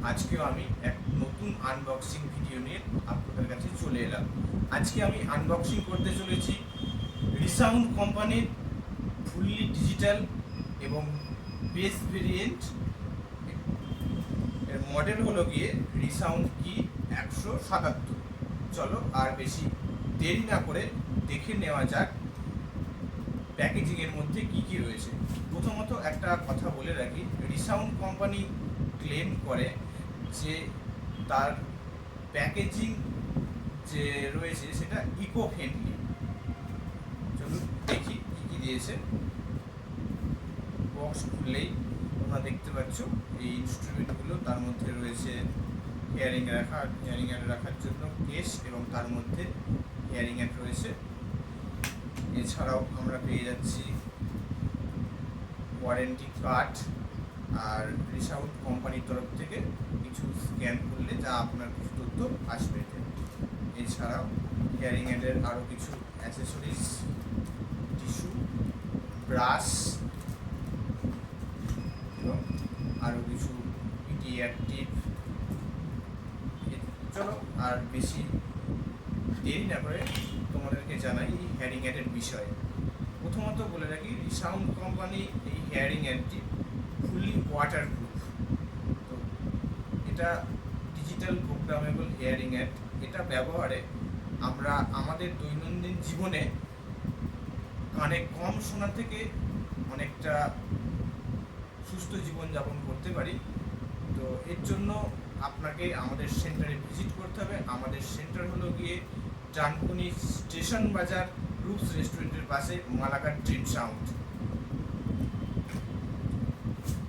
আজকেও আমি এক নতুন আনবক্সিং ভিডিও নিয়ে আপনাদের কাছে চলে এলাম। আজকে আমি আনবক্সিং করতে চলেছি রিসাউন্ড কোম্পানির ফুললি ডিজিটাল এবং বেস ভেরিয়েন্ট। এর মডেল হলো গিয়ে রিসাউন্ড কি 177। চলো আর বেশি দেরি না করে দেখে নেওয়া যাক প্যাকেজিংয়ের মধ্যে কি কি রয়েছে। প্রথমত একটা কথা বলে রাখি, রিসাউন্ড কোম্পানি ক্লেম করে যে তার প্যাকেজিং যে রয়েছে সেটা ইকো ফ্রেন্ডলি। চলুন দেখি কী কী দিয়েছে। বক্স খুললেই তোমরা দেখতে পাচ্ছ এই ইনস্ট্রুমেন্টগুলো, তার মধ্যে রয়েছে হেয়ারিং এড রাখার জন্য কেস এবং তার মধ্যে হেয়ারিং এড রয়েছে। এছাড়াও আমরা পেয়ে যাচ্ছি ওয়ারেন্টি কার্ড আর রিসাউন্ড কোম্পানির তরফ থেকে কিছু স্ক্যান করলে যা আপনার কিছু তথ্য আসবে। এছাড়াও হেয়ারিং এডের আরও কিছু অ্যাসেসরিজ, টিস্যু, ব্রাশ এবং আরও কিছু পিটি অ্যাক্টিভ। চলো আর বেশি দেরি না করে তোমাদেরকে জানাই এই হেয়ারিং এডের বিষয়ে। প্রথমত বলে রাখি, রিসাউন্ড কোম্পানি এই হেয়ারিং এডটি ফুললি ওয়াটারপ্রুফ। তো এটা ডিজিটাল প্রোগ্রামেবল হেয়ারিং এড। এটা ব্যবহারে আমরা আমাদের দৈনন্দিন জীবনে কানে কম শোনা থেকে অনেকটা সুস্থ জীবনযাপন করতে পারি। তো এর জন্য আপনাকে আমাদের সেন্টারে ভিজিট করতে হবে। আমাদের সেন্টার হলো গিয়ে ডানকুনি স্টেশন বাজার রুপস রেস্টুরেন্টের পাশে, মালাকার ট্রেন সাউন্ড।